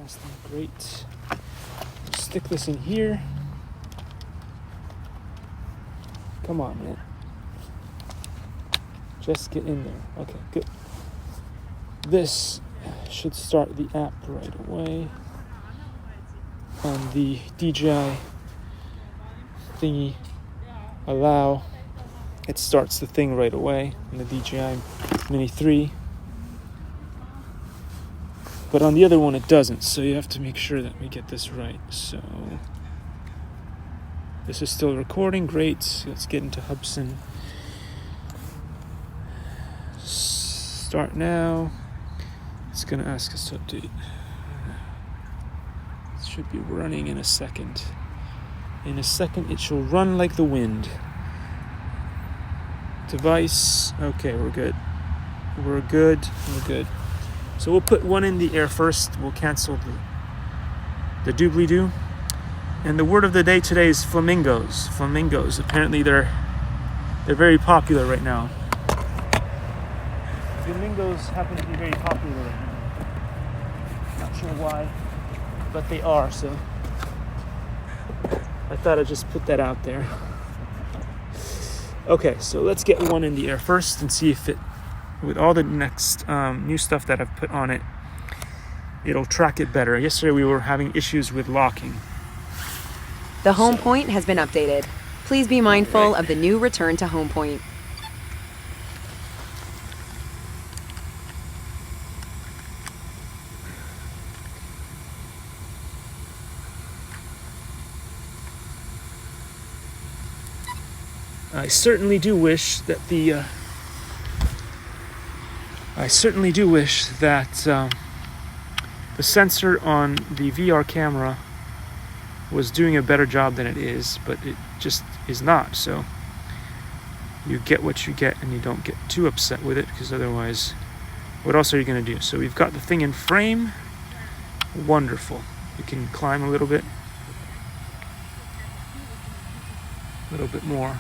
casting. Great. Stick this in here. Come on, man. Just get in there. Okay, good. This should start the app right away. On the DJI thingy, allow, it starts the thing right away on the DJI Mini 3. But on the other one it doesn't, so you have to make sure that we get this right. So this is still recording, great. Let's get into Hubson. Start now. It's gonna ask us to update. It should be running in a second. In a second it shall run like the wind. Device, okay, we're good. We're good. So we'll put one in the air first. We'll cancel the doobly-doo. And the word of the day today is flamingos. Flamingos. Apparently they're very popular right now. Flamingos happen to be very popular right now. Not sure why, but they are. So I thought I'd just put that out there. Okay, so let's get one in the air first and see if it, with all the next new stuff that I've put on it, it'll track it better. Yesterday we were having issues with locking. The home point has been updated. Please be mindful of the new return to home point. I certainly do wish that the sensor on the VR camera was doing a better job than it is, but it just is not. So you get what you get and you don't get too upset with it, because otherwise what else are you going to do? So we've got the thing in frame. Wonderful. We can climb a little bit more.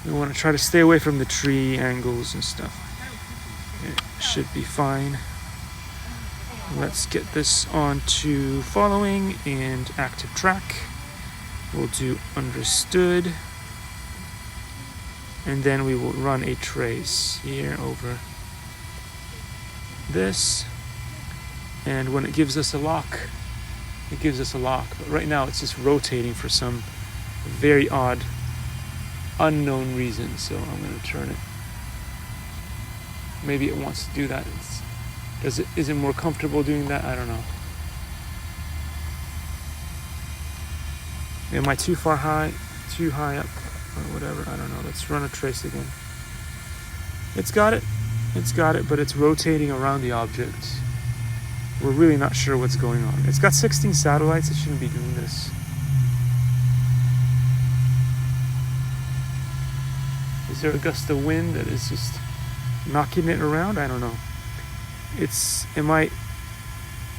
We want to try to stay away from the tree angles and stuff. It should be fine. Let's get this on to following and active track. We'll do understood. And then we will run a trace here over this. And when it gives us a lock, it gives us a lock. But right now it's just rotating for some very odd, unknown reason. So I'm going to turn it. Maybe it wants to do that. Is it more comfortable doing that? I don't know. Am I too high up, or whatever? I don't know. Let's run a trace again. It's got it, but it's rotating around the object. We're really not sure what's going on. It's got 16 satellites. It shouldn't be doing this. Is there a gust of wind that is just knocking it around? I don't know.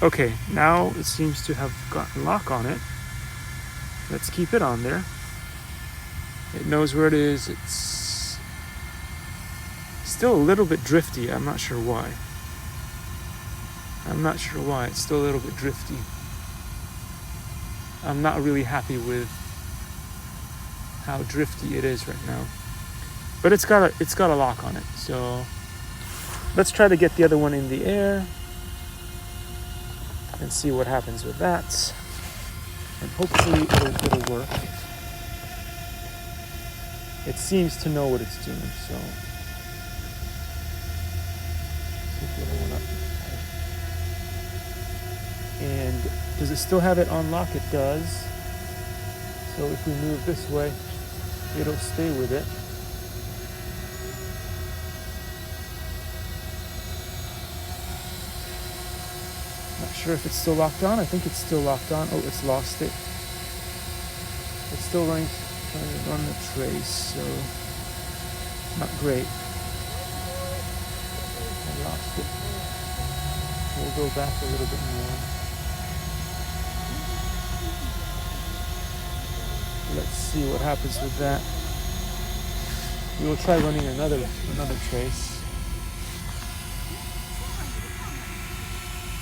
Okay, now it seems to have gotten lock on it. Let's keep it on there. It knows where it is. It's still a little bit drifty. I'm not sure why. It's still a little bit drifty. I'm not really happy with how drifty it is right now. But it's got a lock on it. So let's try to get the other one in the air and see what happens with that. And hopefully it'll work. It seems to know what it's doing, so pick the other one up. And does it still have it on lock? It does. So if we move this way, it'll stay with it. Not sure if it's still locked on. I think it's still locked on. Oh, it's lost it. It's still trying to run the trace, so not great. I lost it. We'll go back a little bit more. Let's see what happens with that. We will try running another trace.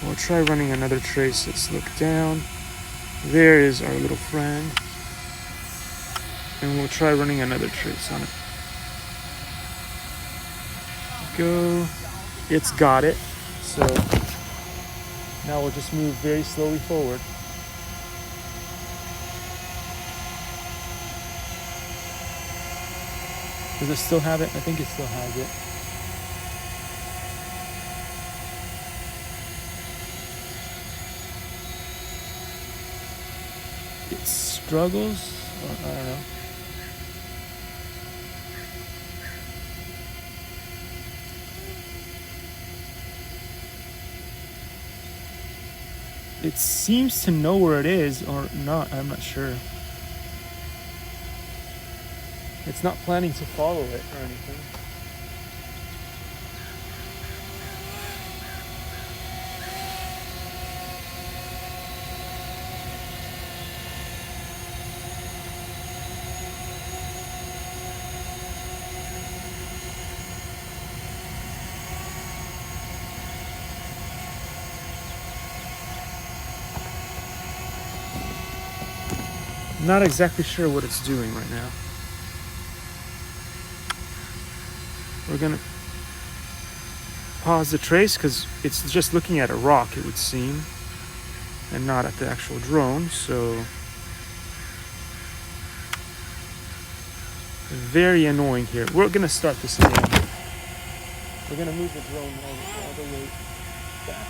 We'll try running another trace. Let's look down. There is our little friend. And we'll try running another trace on it. Go. It's got it. So now we'll just move very slowly forward. Does it still have it? I think it still has it. It struggles, or I don't know. It seems to know where it is or not, I'm not sure. It's not planning to follow it or anything. I'm not exactly sure what it's doing right now. We're gonna pause the trace because it's just looking at a rock, it would seem, and not at the actual drone. So very annoying here. We're gonna start this again. We're gonna move the drone all the way back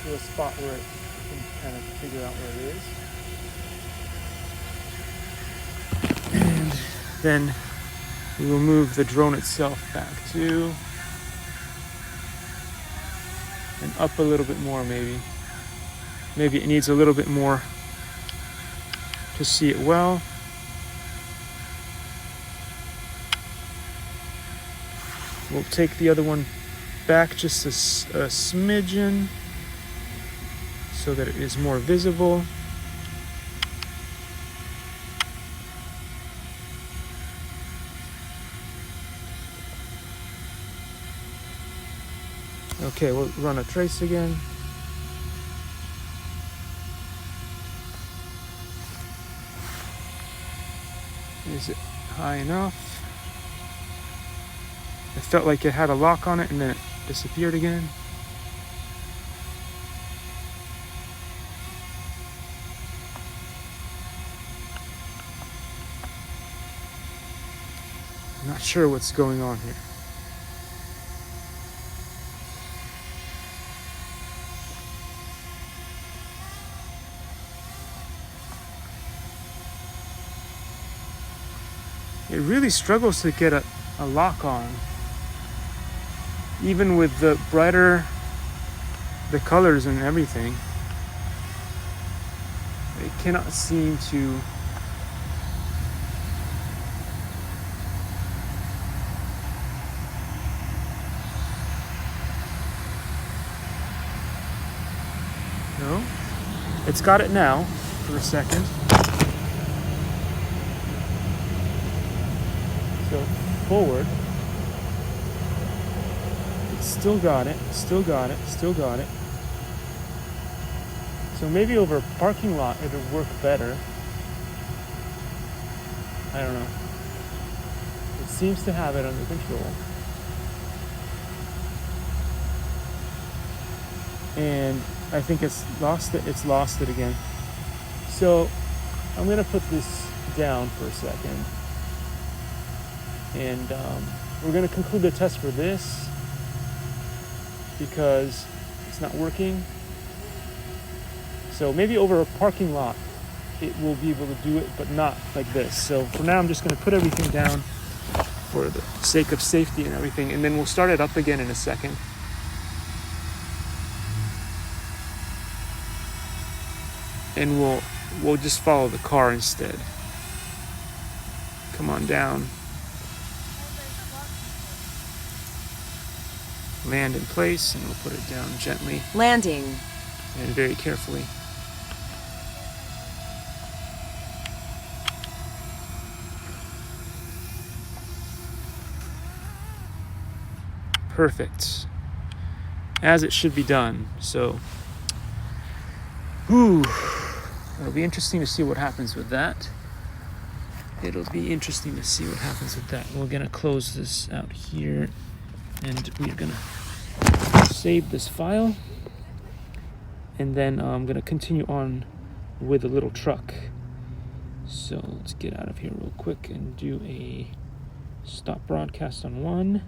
to a spot where it can kind of figure out where it is. And then we will move the drone itself back too. And up a little bit more maybe. Maybe it needs a little bit more to see it well. We'll take the other one back just a smidgen so that it is more visible. Okay, we'll run a trace again. Is it high enough? It felt like it had a lock on it and then it disappeared again. I'm not sure what's going on here. It really struggles to get a lock on. Even with the brighter the colors and everything, it cannot seem to no? It's got it now for a second. So forward. It's still got it, still got it, still got it. So maybe over a parking lot it'll work better. I don't know. It seems to have it under control. And I think it's lost it again. So I'm gonna put this down for a second. And we're going to conclude the test for this because it's not working. So maybe over a parking lot it will be able to do it, but not like this. So for now I'm just going to put everything down for the sake of safety and everything, and then we'll start it up again in a second. And we'll just follow the car instead. Come on down. Land in place, and we'll put it down gently Landing. and very carefully. Perfect. as it should be done. So, it'll be interesting to see what happens with that. It'll be interesting to see what happens with that. We're gonna close this out here, and we're gonna save this file, and then I'm gonna continue on with the little truck. So let's get out of here real quick and do a stop broadcast on one.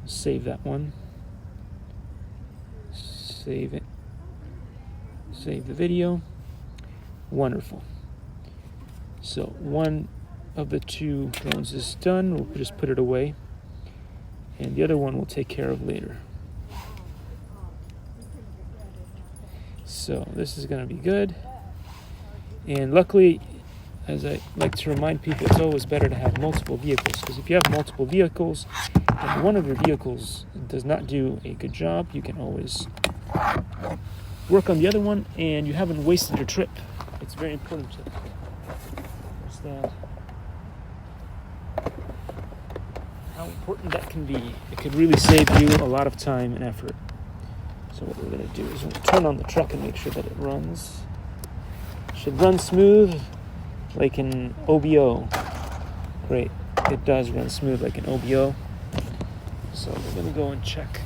Save that one. Save it. Save the video. Wonderful. So one of the two drones is done. We'll just put it away, and the other one we'll take care of later. So this is going to be good. And luckily, as I like to remind people, it's always better to have multiple vehicles, because if you have multiple vehicles and one of your vehicles does not do a good job, you can always work on the other one, and you haven't wasted your trip. It's very important to understand how important that can be. It could really save you a lot of time and effort. So what we're going to do is we'll turn on the truck and make sure that it runs. It should run smooth like an OBO. Great. It does run smooth like an OBO. So we're going to go and check.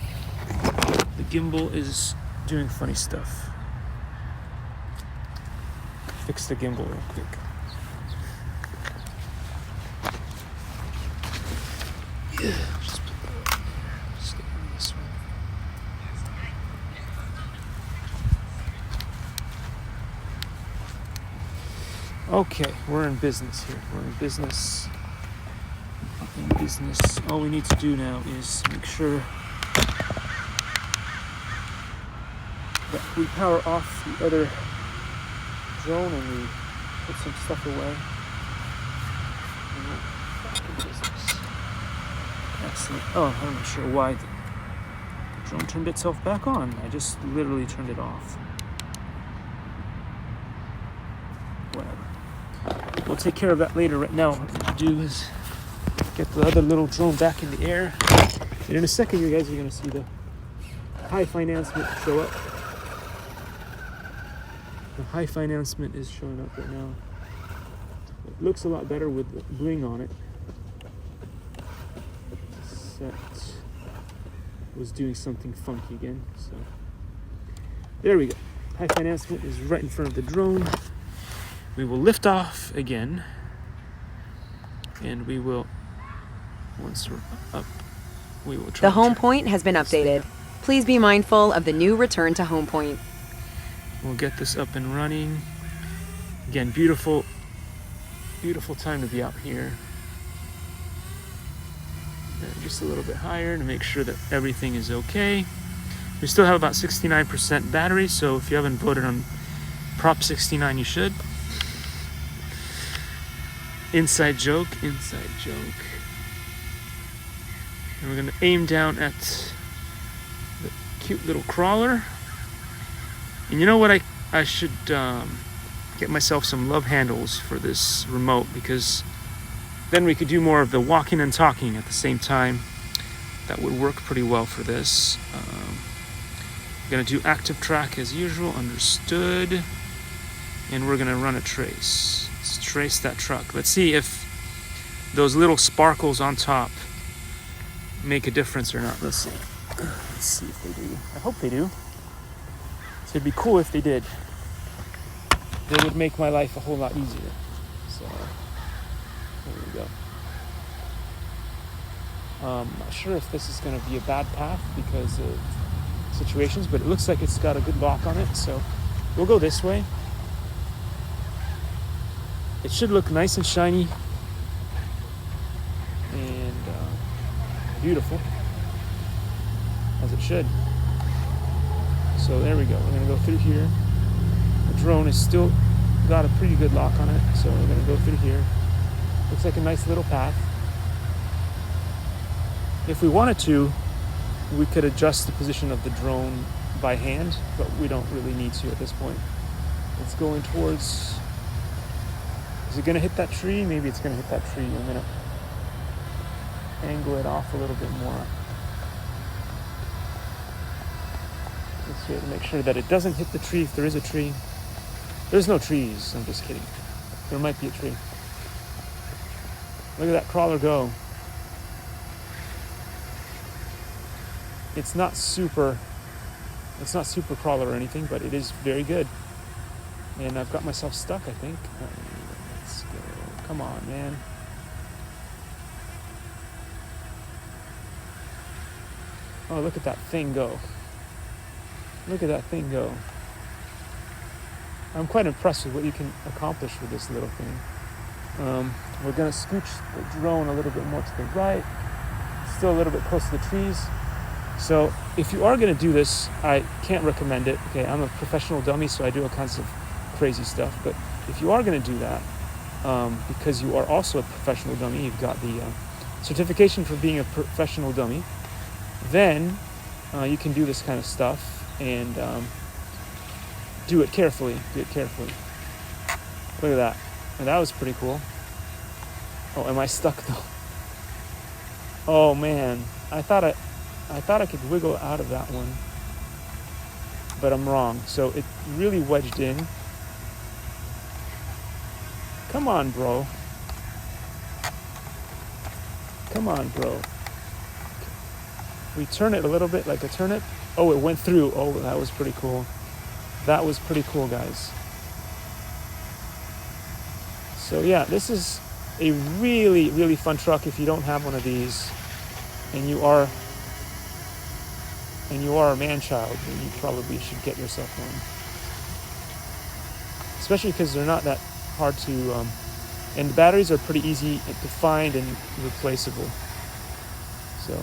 The gimbal is doing funny stuff. Fix the gimbal real quick. Yeah, just put that up here. Just get on this one. Okay, we're in business here. We're in business. In business. All we need to do now is make sure that we power off the other drone and we put some stuff away. And we're back in business. Excellent. Oh, I'm not sure why the drone turned itself back on. I just literally turned it off. Whatever. We'll take care of that later. Right now, what we need to do is get the other little drone back in the air. And in a second, you guys are going to see the high financement show up. The high financement is showing up right now. It looks a lot better with the bling on it. Set was doing something funky again. So there we go. High financement is right in front of the drone. We will lift off again, and we will, once we're up, we will try. The home point has been updated. Please be mindful of the new return to home point. We'll get this up and running. Again, beautiful, beautiful time to be out here. And just a little bit higher to make sure that everything is okay. We still have about 69% battery, so if you haven't voted on Prop 69, you should. Inside joke, inside joke. And we're gonna aim down at the cute little crawler. And you know what, I should get myself some love handles for this remote, because then we could do more of the walking and talking at the same time. That would work pretty well for this. We're gonna do active track as usual, understood. And we're gonna run a trace. Let's trace that truck. Let's see if those little sparkles on top make a difference or not. Let's see. Let's see if they do. I hope they do. So it'd be cool if they did. They would make my life a whole lot easier. So there we go. Not sure if this is going to be a bad path because of situations, but it looks like it's got a good lock on it. So we'll go this way. It should look nice and shiny and beautiful, as it should. So there we go. We're going to go through here. The drone is still got a pretty good lock on it, so we're going to go through here. Looks like a nice little path. If we wanted to, we could adjust the position of the drone by hand, but we don't really need to at this point. It's going towards... Is it going to hit that tree? Maybe it's going to hit that tree. I'm going to angle it off a little bit more. this way to make sure that it doesn't hit the tree if there is a tree. There's no trees, I'm just kidding. There might be a tree. Look at that crawler go. It's not super crawler or anything, but it is very good. And I've got myself stuck, I think. Let's go. Come on, man. Oh, look at that thing go. Look at that thing go. I'm quite impressed with what you can accomplish with this little thing. We're going to scooch the drone a little bit more to the right. Still a little bit close to the trees. So if you are going to do this, I can't recommend it. Okay, I'm a professional dummy, so I do all kinds of crazy stuff. But if you are going to do that, because you are also a professional dummy, you've got the certification for being a professional dummy, then you can do this kind of stuff and do it carefully. Do it carefully. Look at that. And that was pretty cool. Oh, am I stuck though? Oh man, I thought I could wiggle out of that one, but I'm wrong. So it really wedged in. Come on, bro. Come on, bro. We turn it a little bit like a turnip. Oh, it went through. Oh, that was pretty cool. That was pretty cool, guys. So yeah, this is a really, really fun truck. If you don't have one of these and you are a man-child, then you probably should get yourself one. Especially because they're not that hard to, and the batteries are pretty easy to find and replaceable. So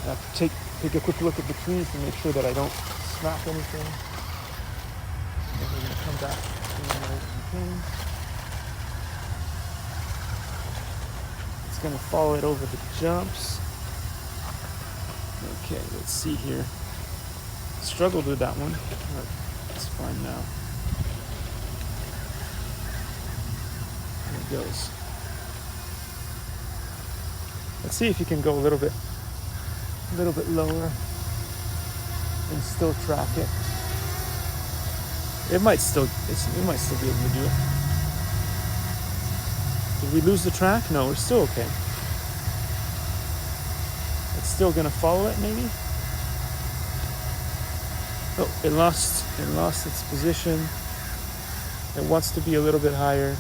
I have to take a quick look at the trees to make sure that I don't smack anything. And then we're going to come back in. It's going to follow it over the jumps. Okay, let's see here. Struggled with that one, but it's fine now. There it goes. Let's see if you can go a little bit lower and still track it. It might still be able to do it. Did we lose the track? No, we're still okay. It's still gonna follow it, maybe. Oh, it lost its position. It wants to be a little bit higher.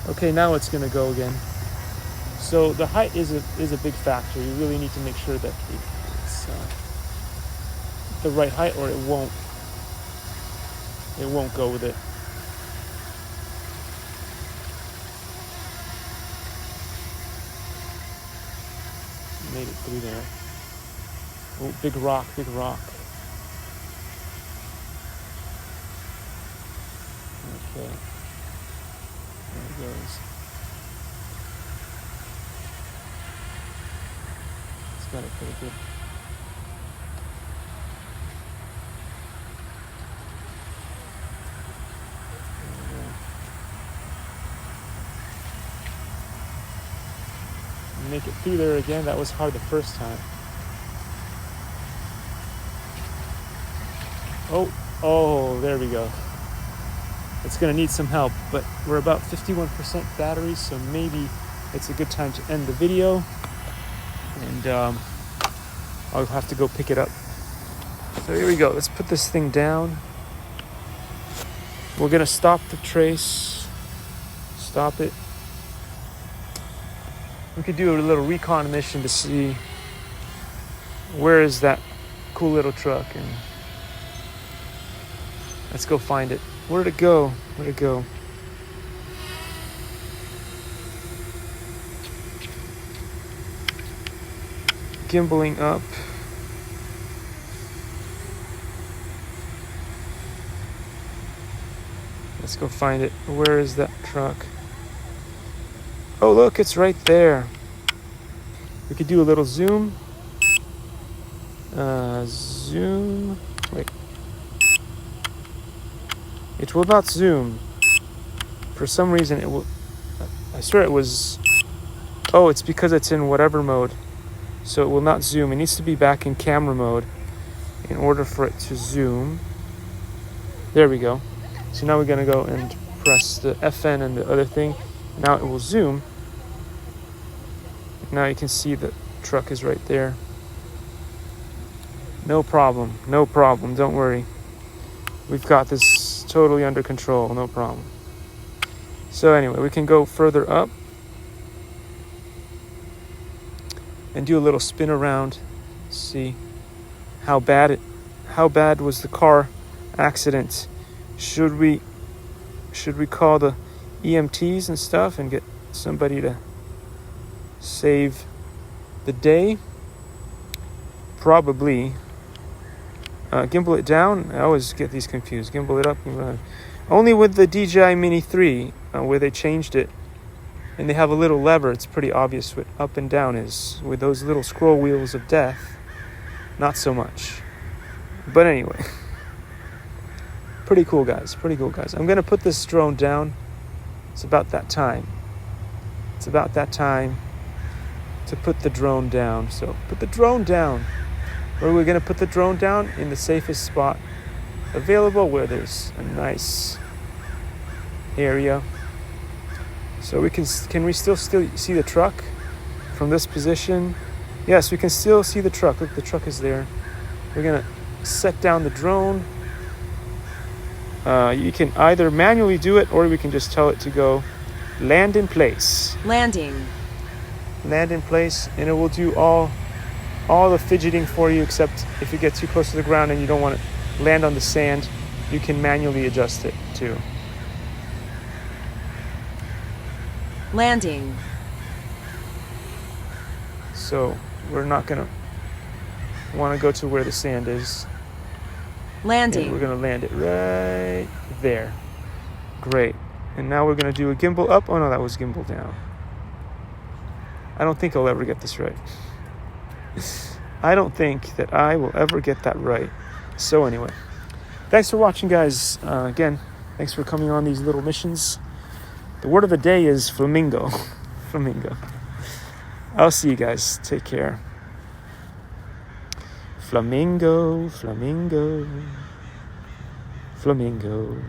Okay, now it's gonna go again. So the height is a big factor. You really need to make sure that it's the right height, or it won't go with it. Made it through there. Oh, big rock, big rock. Okay. There it goes. It's got it pretty good. Make it through there again. That was hard the first time. Oh, there we go. It's gonna need some help, but we're about 51% battery, so maybe it's a good time to end the video, and I'll have to go pick it up. So here we go. Let's put this thing down. We're gonna stop the trace. Stop it. We could do a little recon mission to see where is that cool little truck, and let's go find it. Where'd it go? Where'd it go? Gimbaling up. Let's go find it. Where is that truck? Oh, look, it's right there. We could do a little zoom. Zoom. Wait. It will not zoom. For some reason, it will. I swear it was. Oh, it's because it's in whatever mode. So it will not zoom. It needs to be back in camera mode in order for it to zoom. There we go. So now we're going to go and press the FN and the other thing. Now it will zoom. Now you can see the truck is right there. No problem. No problem. Don't worry. We've got this totally under control. No problem. So anyway, we can go further up and do a little spin around. See how bad was the car accident. Should we call the EMTs and stuff and get somebody to save the day? Probably. Gimbal it down. I always get these confused. Gimbal it up. Only with the DJI Mini 3 where they changed it and they have a little lever, it's pretty obvious what up and down is. With those little scroll wheels of death, not so much. But anyway, pretty cool guys. I'm gonna put this drone down. It's about that time to put the drone down. So put the drone down. Where are we gonna put the drone down? In the safest spot available, where there's a nice area. So we can we still see the truck from this position? Yes, we can still see the truck. Look, the truck is there. We're gonna set down the drone. You can either manually do it, or we can just tell it to go land in place. Land in place, and it will do all the fidgeting for you, except if you get too close to the ground and you don't want to land on the sand, you can manually adjust it too. Landing. So we're not gonna want to go to where the sand is. Landing. And we're gonna land it right there. Great. And now we're gonna do a gimbal up. Oh no, that was gimbal down. I don't think I'll ever get this right. I don't think that I will ever get that right. So anyway, thanks for watching, guys. Again, thanks for coming on these little missions. The word of the day is flamingo. Flamingo. I'll see you guys. Take care. Flamingo, flamingo, flamingo.